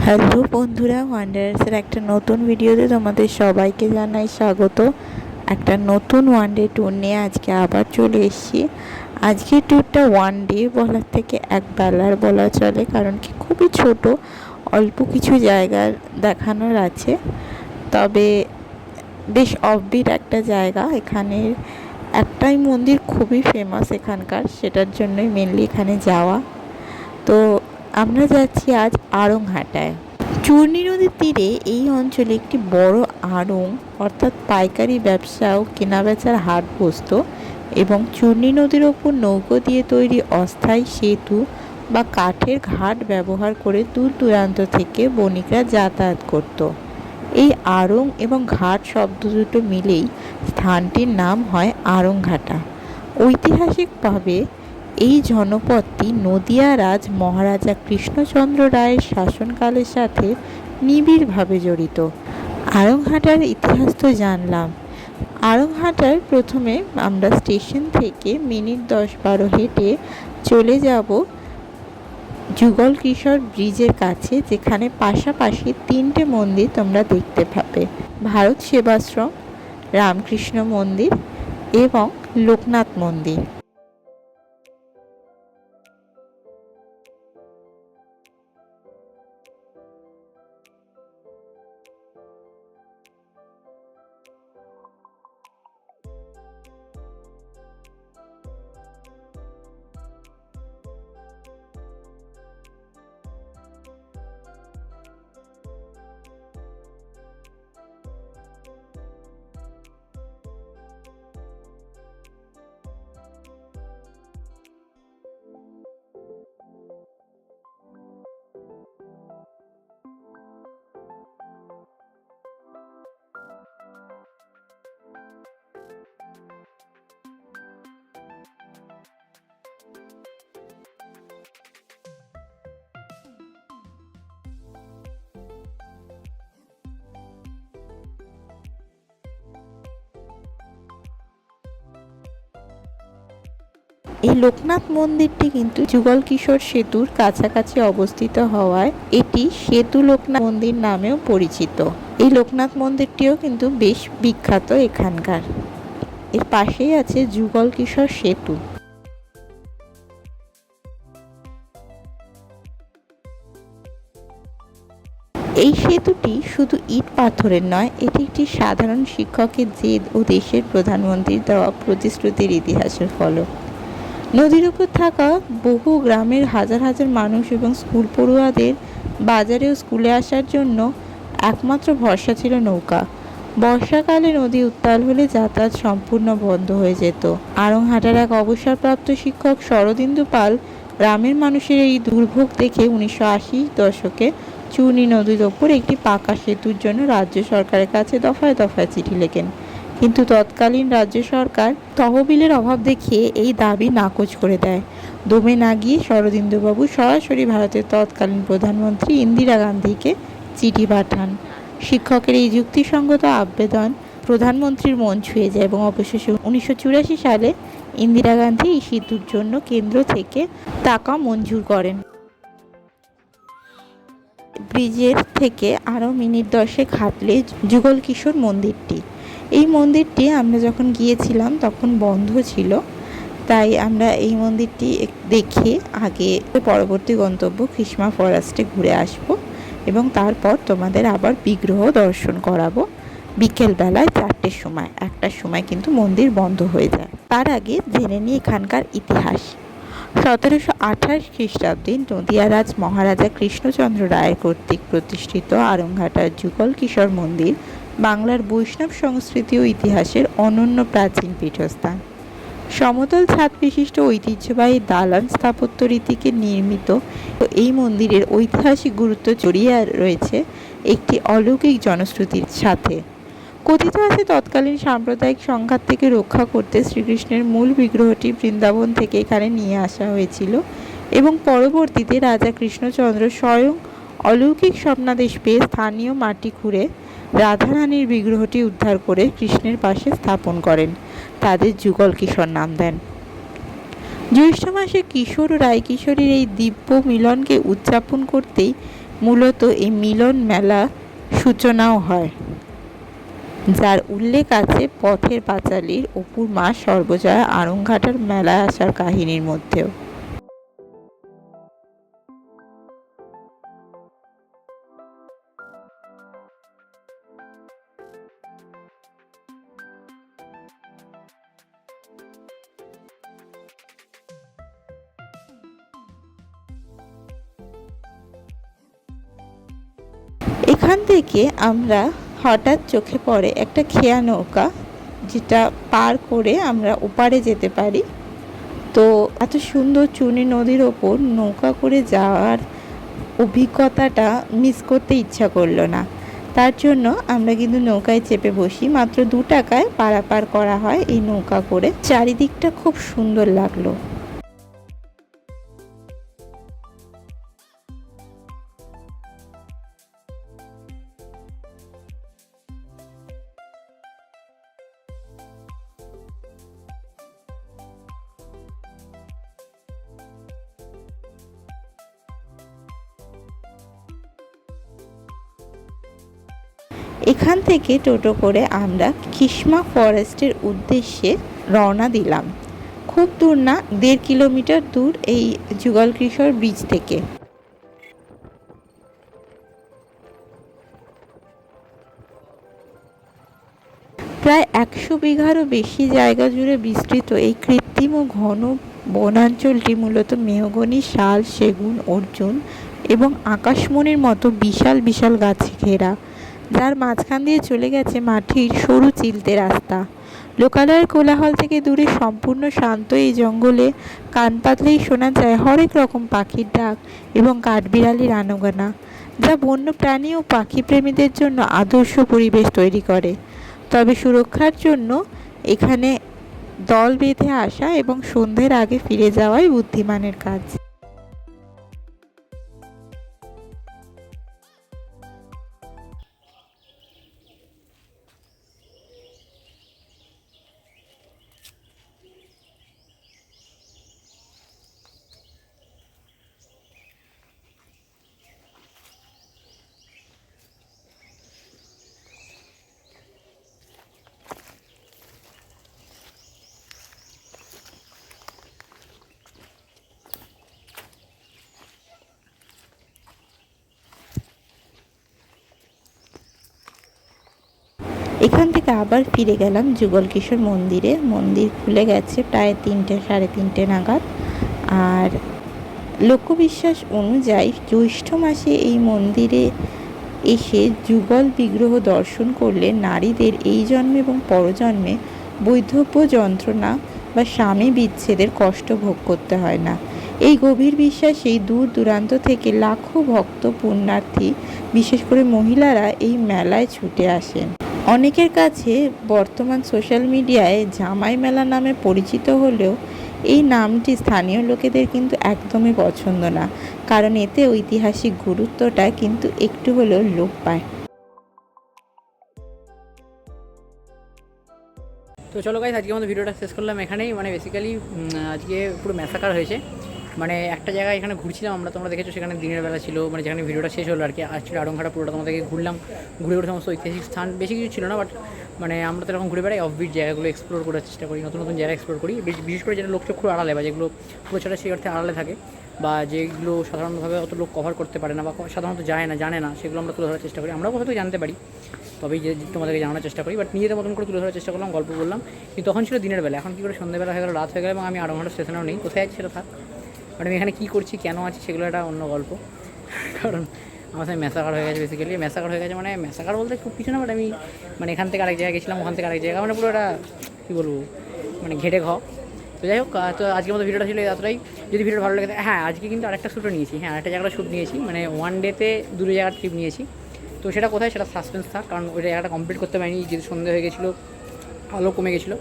Hello বন্ধুরা, ওয়ান্ডারার্সের একটা নতুন ভিডিওতে তোমাদের সবাইকে জানাই স্বাগত। একটা নতুন ওয়ানডে ট্যুর নিয়ে আজকে আবার চলে এসেছি। আজকের ট্যুরটা ওয়ান ডে বলার থেকে এক বেলার বলা চলে, কারণ কি খুবই ছোট, অল্প কিছু জায়গা দেখানোর আছে। তবে বেশ অফবিট একটা জায়গা। এখানের একটাই মন্দির খুবই ফেমাস এখানকার, সেটার জন্যই মেনলি এখানে যাওয়া। তো আমরা যাচ্ছি আজ আড়ংহাটায়। চূর্ণী নদীর তীরে এই অঞ্চলে একটি বড় আড়ং অর্থাৎ পাইকারি ব্যবসা ও কেনাবেচার হাট বসত এবং চূর্ণী নদীর ওপর নৌকো দিয়ে তৈরি অস্থায়ী সেতু বা কাঠের ঘাট ব্যবহার করে দূর দূরান্ত থেকে বণিকরা যাতায়াত করত। এই আড়ং এবং ঘাট শব্দ দুটো মিলেই স্থানটির নাম হয় আড়ংঘাটা। ঐতিহাসিকভাবে এই জনপদটি নদিয়া রাজ মহারাজা কৃষ্ণচন্দ্র রায়ের শাসনকালের সাথে নিবিড়ভাবে জড়িত। আড়ংহাটার ইতিহাস তো জানলাম। আড়ংহাটার প্রথমে আমরা স্টেশন থেকে মিনিট 10-12 হেঁটে চলে যাব যুগল কিশোর ব্রিজের কাছে, যেখানে পাশাপাশি 3টে মন্দির তোমরা দেখতে পাবে: ভারত সেবাশ্রম, রামকৃষ্ণ মন্দির এবং লোকনাথ মন্দির। এই লোকনাথ মন্দিরটি কিন্তু যুগল কিশোর সেতুর কাছাকাছি অবস্থিত হওয়ায় এটি সেতু লোকনাথ মন্দির নামেও পরিচিত। এই লোকনাথ মন্দিরটিও কিন্তু বেশ বিখ্যাত এখানকার। এর পাশেই আছে যুগল কিশোর সেতু। এই সেতুটি শুধু ইট পাথরের নয়, এটি একটি সাধারণ শিক্ষকের জেদ ও দেশের প্রধানমন্ত্রীর দেওয়া প্রতিশ্রুতির ইতিহাসের ফলক। নদীর উপর থাকা বহু গ্রামের হাজার হাজার মানুষ এবং স্কুল পড়ুয়াদের বাজারে ও স্কুলে আসার জন্য একমাত্র ভরসা ছিল নৌকা। বর্ষাকালে নদী উত্তাল হলে যাতায়াত সম্পূর্ণ বন্ধ হয়ে যেত। আড়ংহাটার এক অবসরপ্রাপ্ত শিক্ষক শরদিন্দু পাল গ্রামের মানুষের এই দুর্ভোগ দেখে 1980 দশকে চূর্ণী নদীর ওপর একটি পাকা সেতুর জন্য রাজ্য সরকারের কাছে দফায় দফায় চিঠি লেখেন। কিন্তু তৎকালীন রাজ্য সরকার তহবিলের অভাব দেখিয়ে এই দাবি নাকচ করে দেয়। দমে না গিয়ে শরদিন্দুবাবু সরাসরি ভারতের তৎকালীন প্রধানমন্ত্রী ইন্দিরা গান্ধীকে চিঠি পাঠান। শিক্ষকের এই যুক্তিসঙ্গত আবেদন প্রধানমন্ত্রীর মন ছুঁয়ে যায় এবং অবশেষে 1984 সালে ইন্দিরা গান্ধী এই সেতুর জন্য কেন্দ্র থেকে টাকা মঞ্জুর করেন। ব্রিজের থেকে আরও মিনিট 10 হাঁটলে যুগল কিশোর মন্দিরটি। এই মন্দিরটি আমরা যখন গিয়েছিলাম তখন বন্ধ ছিল, তাই আমরা এই মন্দিরটি দেখে আগে পরবর্তী গন্তব্য কৃষ্ণা ফরেস্টে ঘুরে আসব এবং তারপর তোমাদের আবার বিগ্রহ দর্শন করাবো বিকেলবেলায় 4টের সময়। 1টার সময় কিন্তু মন্দির বন্ধ হয়ে যায়। তার আগে জেনে নিই এখানকার ইতিহাস। 1728 খ্রিস্টাব্দে নদিয়া রাজ মহারাজা কৃষ্ণচন্দ্র রায়ের কর্তৃক প্রতিষ্ঠিত আড়ংঘাটার যুগল কিশোর মন্দির বাংলার বৈষ্ণব সংস্কৃতি ও ইতিহাসের অনন্য প্রাচীন পীঠস্থান। সমতল ছাদ বিশিষ্ট ঐতিহ্যবাহী দালান স্থাপত্য রীতিকে নির্মিত এই মন্দিরের ঐতিহাসিক গুরুত্ব জড়িয়ে রয়েছে একটি অলৌকিক জনশ্রুতির সাথে। কথিত আছে তৎকালীন সাম্প্রদায়িক সংঘাত থেকে রক্ষা করতে শ্রীকৃষ্ণের মূল বিগ্রহটি বৃন্দাবন থেকে এখানে নিয়ে আসা হয়েছিল এবং পরবর্তীতে রাজা কৃষ্ণচন্দ্র স্বয়ং অলৌকিক স্বপ্নাদেশ পেয়ে স্থানীয় মাটি খুঁড়ে রাধারানীর বিগ্রহটি উদ্ধার করে কৃষ্ণের পাশে স্থাপন করেন। তাদের যুগল কিশোর নাম দেন। জ্যৈষ্ঠ মাসে কিশোর ও রায় কিশোরীর এই দিব্য মিলনকে উদযাপন করতেই মূলত এই মিলন মেলা সূচনাও হয়, যার উল্লেখ আছে পথের পাঁচালীর অপুর মা সর্বজয়া আড়ংঘাটার মেলায় আসার কাহিনীর মধ্যেও। এখান থেকে আমরা হঠাৎ চোখে পড়ে একটা খেয়া নৌকা, যেটা পার করে আমরা ওপারে যেতে পারি। তো এত সুন্দর চুনি নদীর ওপর নৌকা করে যাওয়ার অভিজ্ঞতাটা মিস করতে ইচ্ছা করলো না। তার জন্য আমরা কিন্তু নৌকায় চেপে বসি। মাত্র 2 টাকায় পারাপার করা হয় এই নৌকা করে। চারিদিকটা খুব সুন্দর লাগলো। এখান থেকে টোটো করে আমরা কিসমা ফরেস্টের উদ্দেশ্যে রওনা দিলাম। খুব দূর না, 1.5 কিলোমিটার দূর এই যুগলকিশোর ব্রিজ থেকে। প্রায় 100 বিঘারও বেশি জায়গা জুড়ে বিস্তৃত এই কৃত্রিম ও ঘন বনাঞ্চলটি মূলত মেহগনি, শাল, সেগুন, অর্জুন এবং আকাশমণির মতো বিশাল বিশাল গাছে ঘেরা, যার মাঝখান দিয়ে চলে গেছে মাটির সরু চিলতে রাস্তা। লোকালয়ের কোলাহল থেকে দূরে সম্পূর্ণ শান্ত এই জঙ্গলে কান পাতলেই শোনা যায় হরেক রকম পাখির ডাক এবং কাঠবিড়ালির আনাগোনা, যা বন্য প্রাণী ও পাখি প্রেমীদের জন্য আদর্শ পরিবেশ তৈরি করে। তবে সুরক্ষার জন্য এখানে দল বেঁধে আসা এবং সন্ধ্যের আগে ফিরে যাওয়াই বুদ্ধিমানের কাজ। এখান থেকে আবার ফিরে গেলাম যুগলকিশোর মন্দিরে। মন্দির খুলে গেছে প্রায় 3টে, 3:30 নাগাদ। আর লোকবিশ্বাস অনুযায়ী জ্যৈষ্ঠ মাসে এই মন্দিরে এসে যুগল বিগ্রহ দর্শন করলে নারীদের এই জন্মে এবং পরজন্মে বৈধব্য যন্ত্রণা বা স্বামী বিচ্ছেদের কষ্ট ভোগ করতে হয় না। এই গভীর বিশ্বাসেই দূর দূরান্ত থেকে লাখো ভক্ত পুণ্যার্থী, বিশেষ করে মহিলারা এই মেলায় ছুটে আসেন। অনেকের কাছে বর্তমান সোশ্যাল মিডিয়ায় জামাই মেলা নামে পরিচিত হলেও এই নামটি স্থানীয় লোকেদের কিন্তু একদমই পছন্দ না, কারণ এতে ঐতিহাসিক গুরুত্বটা কিন্তু একটু হলেও লোপ পায়। তো চলো গাইস, আজকে আমাদের ভিডিওটা শেষ করলাম এখানেই। মানে বেসিক্যালি আজকে পুরো ম্যাসাকার হয়েছে। মানে একটা জায়গায় এখানে ঘুরছিলাম আমরা, তোমরা দেখেছো, সেখানে দিনের বেলা ছিল, মানে যেখানে ভিডিওটা শেষ হলো আর কি। আসলে আড়ংঘাটা পুরোটা তোমাদেরকে ঘুরলাম, ঘুরে ঘুরে সমস্ত ঐতিহাসিক স্থান, বেশি কিছু ছিল না, বাট মানে আমরা তো এরকম ঘুরে বেড়াই, অফবিট জায়গাগুলো এক্সপ্লোর করার চেষ্টা করি, নতুন নতুন জায়গা এক্সপ্লোর করি, বিশেষ করে যেটা লোকচক্ষুর আড়ালে বা যেগুলো পুরো সেই অর্থে আড়ালে থাকে, বা যেগুলো সাধারণভাবে অত লোক কভার করতে পারে না বা সাধারণত জানে না, সেগুলো আমরা তুলে ধরার চেষ্টা করি। আমরাও হয়তো জানতে পারি, তবেই যে তোমাদেরকে জানানোর চেষ্টা করি, বাট নিজেদের মতন করে তুলে ধরার চেষ্টা করলাম, গল্প বললাম। কিন্তু তখন ছিল দিনের বেলা, এখন কী করে সন্ধ্যেবেলা হয়ে গেল, রাত হয়ে গেল, এবং আমি আড়ংঘাটা স্টেশনেও নেই। কোথায় আছে সেটা থাক, বাট আমি এখানে কী করছি, কেন আছি, সেগুলো একটা অন্য গল্প। কারণ আমার সাথে ম্যাসাকার হয়ে গেছে। বেসিক্যালি ম্যাসাকার হয়ে গেছে, মানে ম্যাসাকার বলতে খুব কিছু না, বাট আমি মানে এখান থেকে আরেক জায়গায় গেছিলাম, ওখান থেকে আরেক জায়গা, মানে পুরো একটা কী বলবো, মানে ঘেটে তো যাই হোক, তো আজকের মতো ভিডিওটা ছিল এতটাই। যদি ভিডিও ভালো লাগে, হ্যাঁ আজকে কিন্তু আরেকটা শ্যুটও নিয়েছি, হ্যাঁ আরেকটা জায়গাটা শ্যুট নিয়েছি, মানে 1 ডেতে 2 জায়গার ট্রিপ নিয়েছি। তো সেটা কোথায়, সেটা সাসপেন্স থাক, কারণ ওই জায়গাটা কমপ্লিট করতে পারিনি, যেহেতু সন্ধ্যে হয়ে গেছিলো, আলো কমে গেছিলো।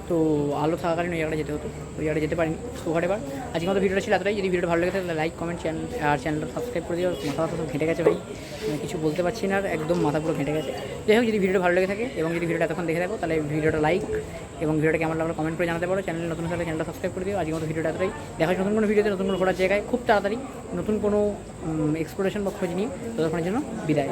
তো আলো থাকাকালীন ওই জায়গাটা যেতে হতো, ওই জায়গাটা যেতে পারিনি। তো হোয়াট এভার, আজকে আমাদের ভিডিওটা ছিল এতটাই। যদি ভিডিওটা ভালো লেগে থাকে তাহলে লাইক কমেন্ট আর চ্যানেলটা সাবস্ক্রাইব করে দিও। মাথা সব ঘেঁটে গেছে ভাই, আমি কিছু বলতে পারছি না, আর একদম মাথা পুরো ঘেঁটে গেছে। যাই হোক, যদি ভিডিওটা ভালো লেগে থাকে এবং যদি ভিডিওটা এতক্ষণ দেখে থাকো তাহলে ভিডিওটা লাইক এবং ভিডিওটা কেমন লাগলো কমেন্ট করে জানাতে পারো। চ্যানেল নতুন হলে চ্যানেলটা সাবস্ক্রাইব করে দিও। আজকে আমাদের ভিডিওটা এতটাই। দেখা হচ্ছে নতুন কোনো ভিডিওতে, নতুন কোনো ঘোরার জায়গায় খুব তাড়াতাড়ি, নতুন কোনো এক্সপ্লোরেশন বা খোঁজ নিয়ে। ততক্ষণের জন্য বিদায়।